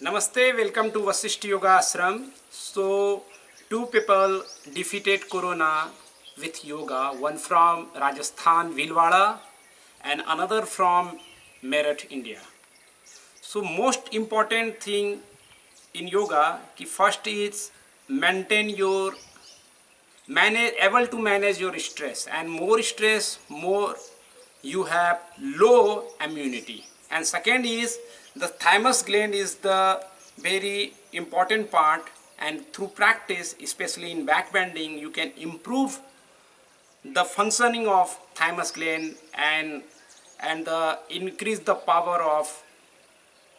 Namaste, welcome to Vashistha Yoga Ashram. So, two people defeated Corona with yoga, one from Rajasthan, Bhilwara, and another from Meerut, India. So, most important thing in yoga, first is maintain your able to manage your stress, and more stress, more you have low immunity. And second is the thymus gland is the very important part, and through practice, especially in back bending, you can improve the functioning of thymus gland and increase the power of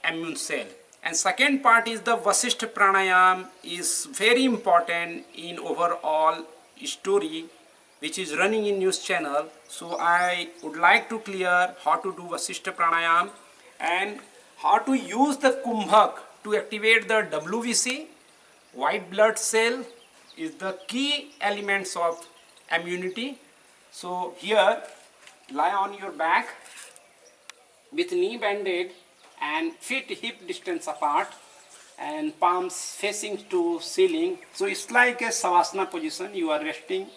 immune cell. And second part is the Vashistha Pranayam is very important in overall story which is running in news channel. So I would like to clear how to do Vashistha Pranayam and how to use the Kumbhak to activate the WBC, white blood cell is the key elements of immunity. So here lie on your back with knee bended and feet hip distance apart and palms facing to ceiling. So it's like a savasana position, you are resting,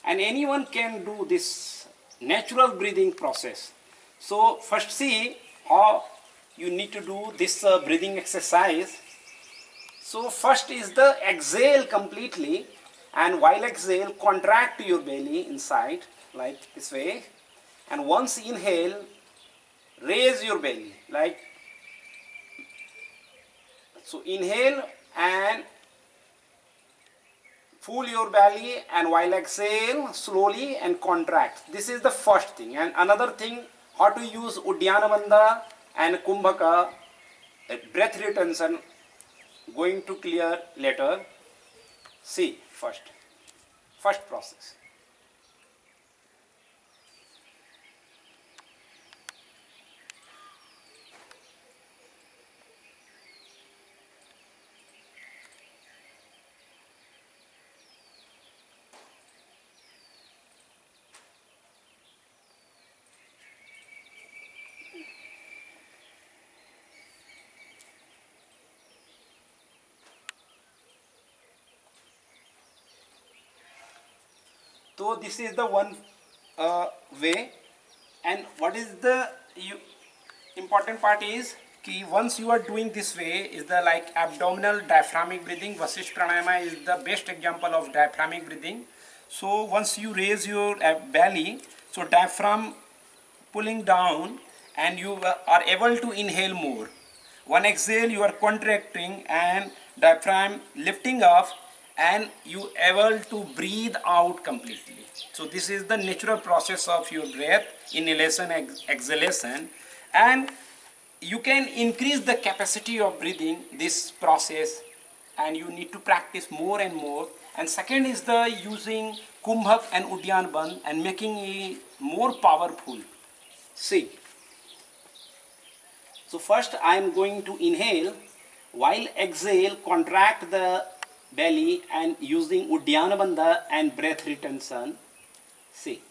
and anyone can do this natural breathing process. So first see how you need to do this breathing exercise. So first is the exhale completely, and while exhale contract your belly inside like this way, and once inhale raise your belly like so. Inhale and full your belly, and while exhale slowly and contract. This is the first thing. And another thing, how to use Uddiyana Bandha and Kumbhaka breath retention, going to clear later. See first process. So this is the one way. And what is the important part is once you are doing this way is the like abdominal diaphragmatic breathing. Vashistha Pranayama is the best example of diaphragmatic breathing. So once you raise your belly, so diaphragm pulling down, and you are able to inhale more. One exhale you are contracting and diaphragm lifting up, and you able to breathe out completely. So this is the natural process of your breath, inhalation, exhalation, and you can increase the capacity of breathing this process, and you need to practice more and more. And second is the using Kumbhak and Uddiyana Bandha and making it more powerful. See. So first I am going to inhale, while exhale contract the belly and using Uddiyana Bandha and breath retention. See.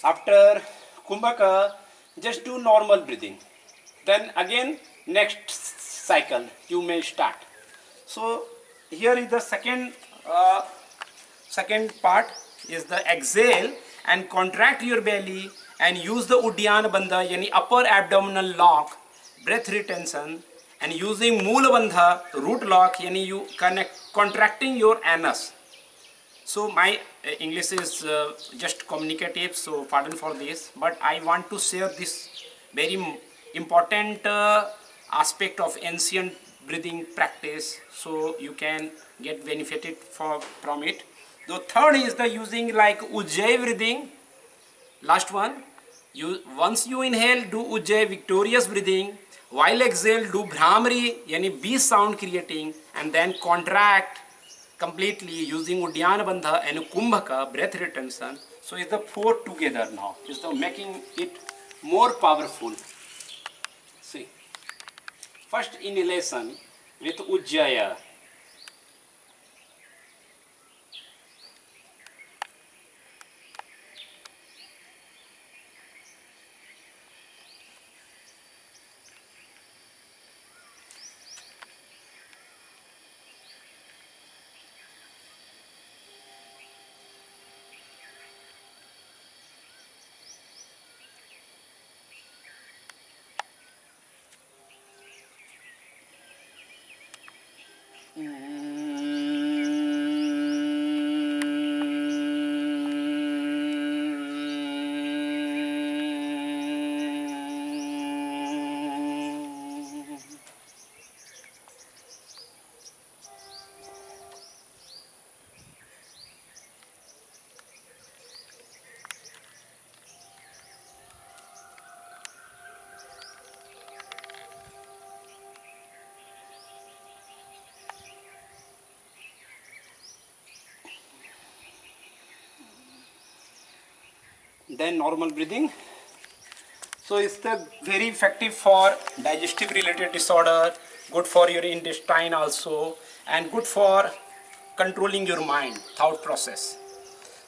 After Kumbhaka, just do normal breathing. Then again next cycle you may start. So here is the second part is the exhale and contract your belly and use the Uddiyana Bandha, yani upper abdominal lock, breath retention, and using Mulla Bandha, root lock, yani you contracting your anus. So my English is just communicative, so pardon for this, but I want to share this very important aspect of ancient breathing practice, so you can get benefited from it. The third is the using like Ujjayi breathing. Last one, once you inhale, do Ujjayi victorious breathing. While exhale, do Bhramri, yani B sound creating, and then contract completely using Uddiyana Bandha and Kumbhak breath retention. So it's the four together now. It's the making it more powerful. See, first inhalation with Ujjayi. Then normal breathing. So it's the very effective for digestive related disorder, good for your intestine also, and good for controlling your mind, thought process.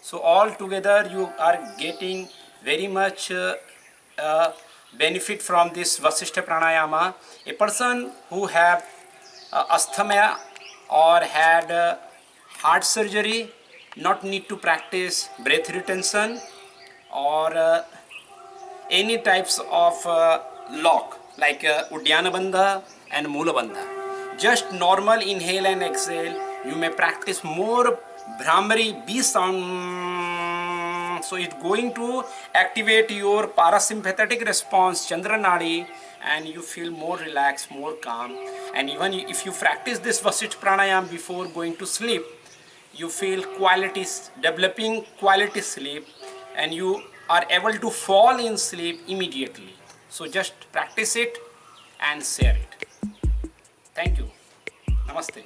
So all together you are getting very much benefit from this Vashistha Pranayama. A person who have asthma or had heart surgery not need to practice breath retention or any types of lock like Uddiyana Bandha and Mulla Bandha. Just normal inhale and exhale. You may practice more Bhramri B sound. So it's going to activate your parasympathetic response, Chandra Nadi, and you feel more relaxed, more calm. And even if you practice this Vashistha Pranayam before going to sleep, you feel developing quality sleep, and you are able to fall in sleep immediately. So just practice it and share it. Thank you. Namaste.